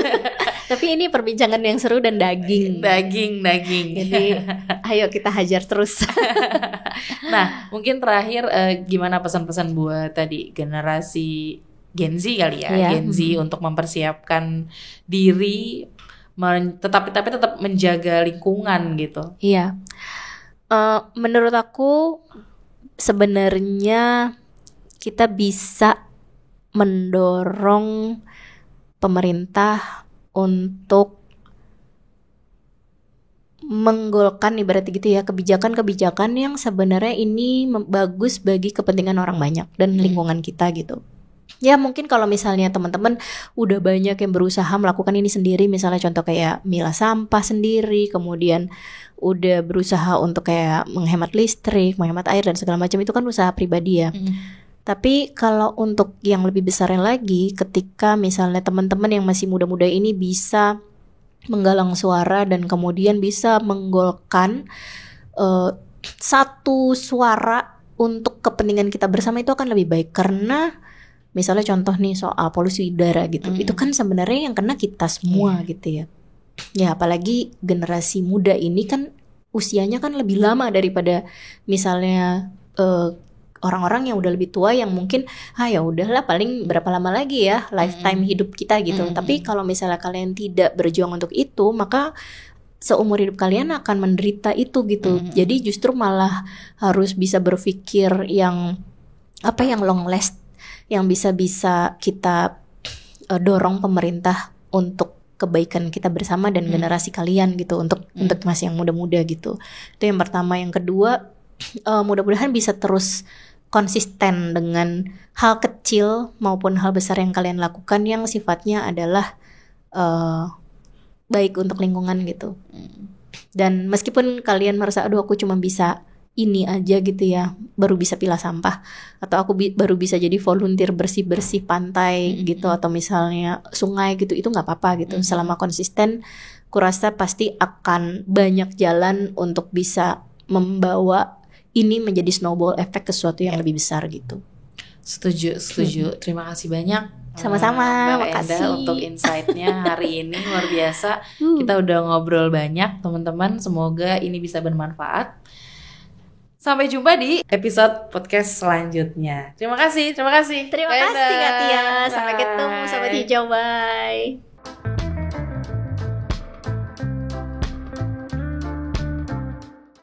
Tapi ini perbincangan yang seru dan daging. Jadi ayo kita hajar terus. Nah, mungkin terakhir gimana pesan-pesan buat tadi generasi Gen Z kali ya, Gen Z untuk mempersiapkan diri, tapi tetap menjaga lingkungan gitu. Iya. Menurut aku sebenarnya kita bisa mendorong pemerintah untuk menggolkan ibaratnya gitu ya, kebijakan-kebijakan yang sebenarnya ini bagus bagi kepentingan orang banyak dan lingkungan kita gitu. Ya mungkin kalau misalnya teman-teman udah banyak yang berusaha melakukan ini sendiri, misalnya contoh kayak milah sampah sendiri, kemudian udah berusaha untuk kayak menghemat listrik, menghemat air dan segala macam, itu kan usaha pribadi ya. Tapi kalau untuk yang lebih besarnya lagi, ketika misalnya teman-teman yang masih muda-muda ini bisa menggalang suara dan kemudian bisa menggolkan satu suara untuk kepentingan kita bersama, itu akan lebih baik. Karena misalnya contoh nih soal polusi udara gitu, itu kan sebenarnya yang kena kita semua gitu ya. Ya apalagi generasi muda ini kan usianya kan lebih lama daripada misalnya orang-orang yang udah lebih tua yang mungkin ya udahlah paling berapa lama lagi ya lifetime hidup kita gitu. Tapi kalau misalnya kalian tidak berjuang untuk itu, maka seumur hidup kalian akan menderita itu gitu. Jadi justru malah harus bisa berpikir yang apa yang long last, yang bisa kita dorong pemerintah untuk kebaikan kita bersama dan generasi kalian gitu, untuk masih yang muda-muda gitu. Itu yang pertama. Yang kedua, mudah-mudahan bisa terus konsisten dengan hal kecil maupun hal besar yang kalian lakukan yang sifatnya adalah baik untuk lingkungan gitu. Dan meskipun kalian merasa aduh aku cuma bisa ini aja gitu ya, baru bisa pilah sampah, atau aku baru bisa jadi volunteer bersih-bersih pantai gitu, atau misalnya sungai gitu, itu nggak apa-apa gitu. Selama konsisten, kurasa pasti akan banyak jalan untuk bisa membawa ini menjadi snowball effect ke sesuatu yang lebih besar gitu. Setuju. Terima kasih banyak. Sama-sama, Mbak Enda makasih untuk insight-nya hari ini, luar biasa. Kita udah ngobrol banyak teman-teman, semoga ini bisa bermanfaat. Sampai jumpa di episode podcast selanjutnya. Terima kasih. Terima kasih Kak Tia. Sampai ketemu Sobat Hijau, bye.